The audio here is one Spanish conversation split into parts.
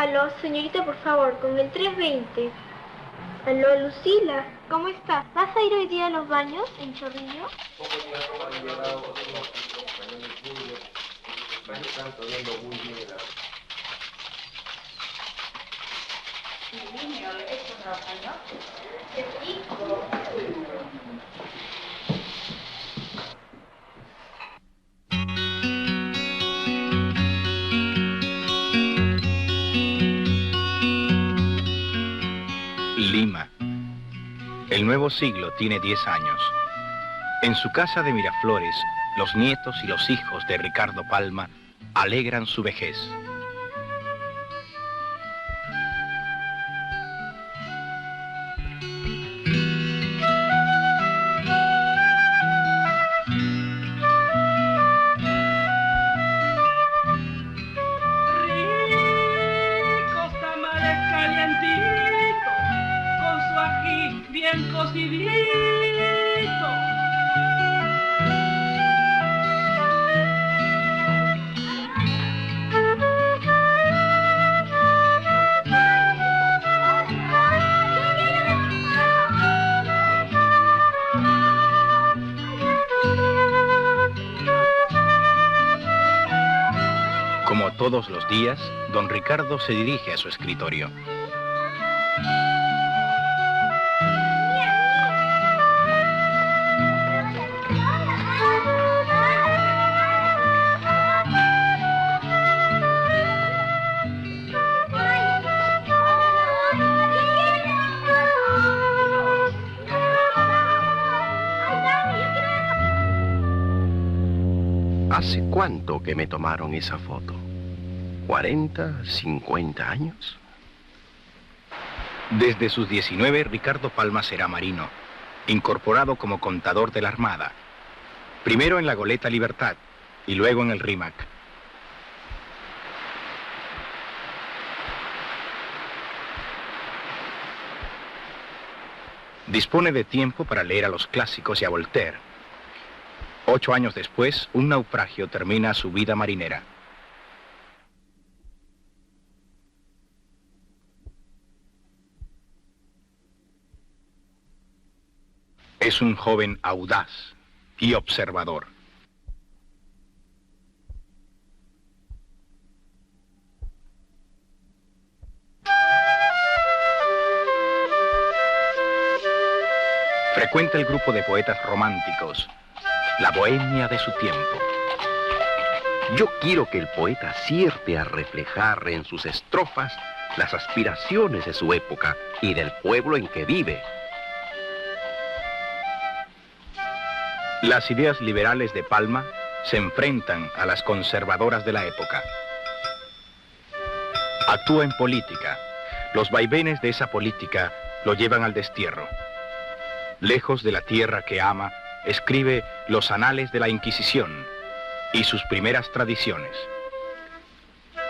Aló, señorita, por favor, con el 320. Aló, Lucila, ¿cómo estás? ¿Vas a ir hoy día a los baños en Chorrillo? Lima. El nuevo siglo tiene 10 años. En su casa de Miraflores, los nietos y los hijos de Ricardo Palma alegran su vejez. Ricos tamales calientitos, con su ají bien cocidito. Como todos los días, don Ricardo se dirige a su escritorio. ¿Hace cuánto que me tomaron esa foto? ¿40, 50 años? Desde sus 19, Ricardo Palma será marino, incorporado como contador de la Armada, primero en la goleta Libertad y luego en el Rímac. Dispone de tiempo para leer a los clásicos y a Voltaire. 8 años después, un naufragio termina su vida marinera. Es un joven audaz y observador. Frecuenta el grupo de poetas románticos, la bohemia de su tiempo. Yo quiero que el poeta acierte a reflejar en sus estrofas las aspiraciones de su época y del pueblo en que vive. Las ideas liberales de Palma se enfrentan a las conservadoras de la época. Actúa en política. Los vaivenes de esa política lo llevan al destierro. Lejos de la tierra que ama, escribe los anales de la Inquisición y sus primeras tradiciones.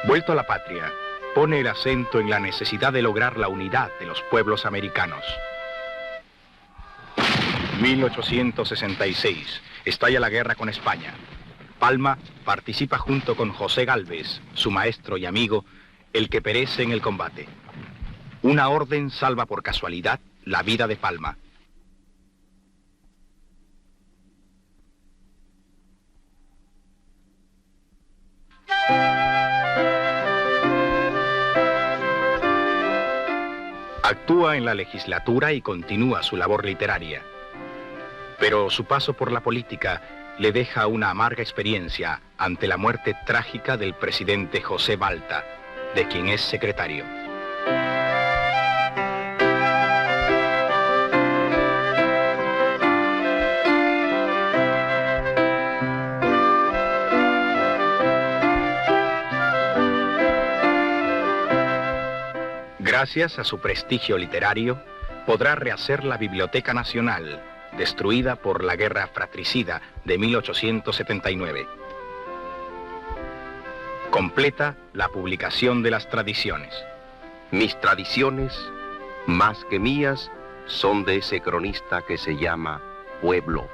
Vuelto a la patria, pone el acento en la necesidad de lograr la unidad de los pueblos americanos. 1866, estalla la guerra con España. Palma participa junto con José Gálvez, su maestro y amigo, el que perece en el combate. Una orden salva por casualidad la vida de Palma. Actúa en la legislatura y continúa su labor literaria. Pero su paso por la política le deja una amarga experiencia ante la muerte trágica del presidente José Balta, de quien es secretario. Gracias a su prestigio literario, podrá rehacer la Biblioteca Nacional, destruida por la Guerra Fratricida de 1879. Completa la publicación de las tradiciones. Mis tradiciones, más que mías, son de ese cronista que se llama Pueblo.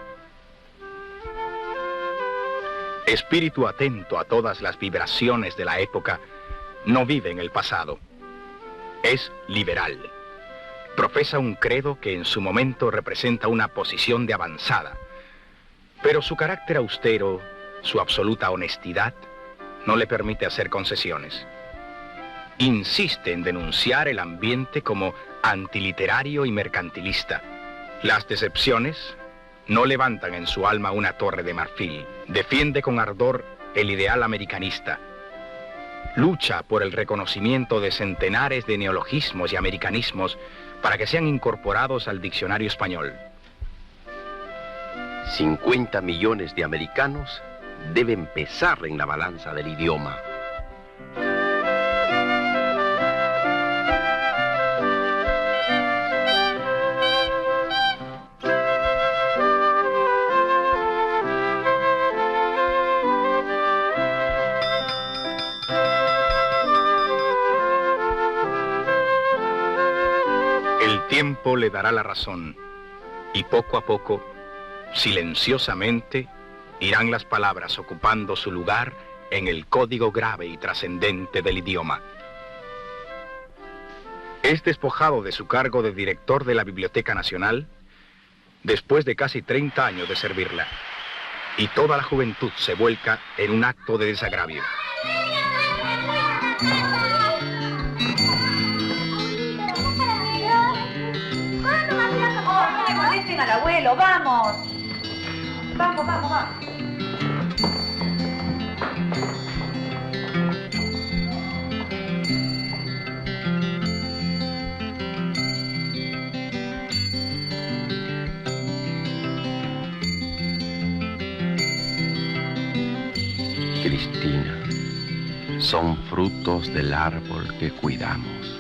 Espíritu atento a todas las vibraciones de la época, no vive en el pasado. Es liberal. Profesa un credo que en su momento representa una posición de avanzada. Pero su carácter austero, su absoluta honestidad, no le permite hacer concesiones. Insiste en denunciar el ambiente como antiliterario y mercantilista. Las decepciones no levantan en su alma una torre de marfil. Defiende con ardor el ideal americanista. Lucha por el reconocimiento de centenares de neologismos y americanismos para que sean incorporados al diccionario español. 50 millones de americanos deben pesar en la balanza del idioma. El tiempo le dará la razón y poco a poco, silenciosamente, irán las palabras ocupando su lugar en el código grave y trascendente del idioma. Es despojado de su cargo de director de la Biblioteca Nacional después de casi 30 años de servirla, y toda la juventud se vuelca en un acto de desagravio. ¡Molesten al abuelo! ¡Vamos! ¡Vamos, vamos, vamos! Cristina, son frutos del árbol que cuidamos.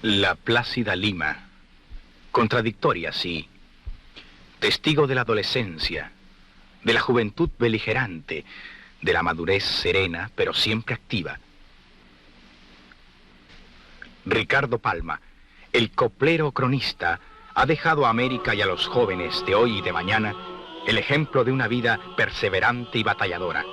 La plácida Lima, contradictoria, sí, testigo de la adolescencia, de la juventud beligerante, de la madurez serena, pero siempre activa. Ricardo Palma, el coplero cronista, ha dejado a América y a los jóvenes de hoy y de mañana el ejemplo de una vida perseverante y batalladora.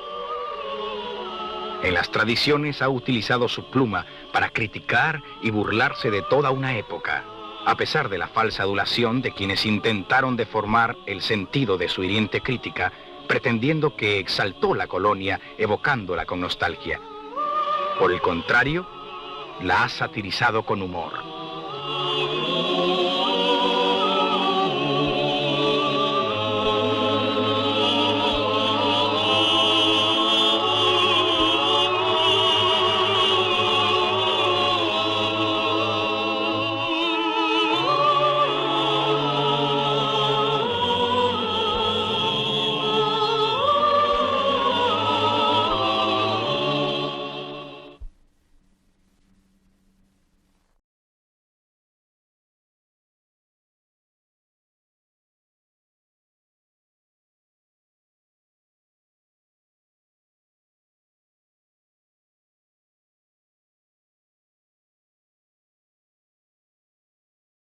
En las tradiciones ha utilizado su pluma para criticar y burlarse de toda una época, a pesar de la falsa adulación de quienes intentaron deformar el sentido de su hiriente crítica, pretendiendo que exaltó la colonia, evocándola con nostalgia. Por el contrario, la ha satirizado con humor.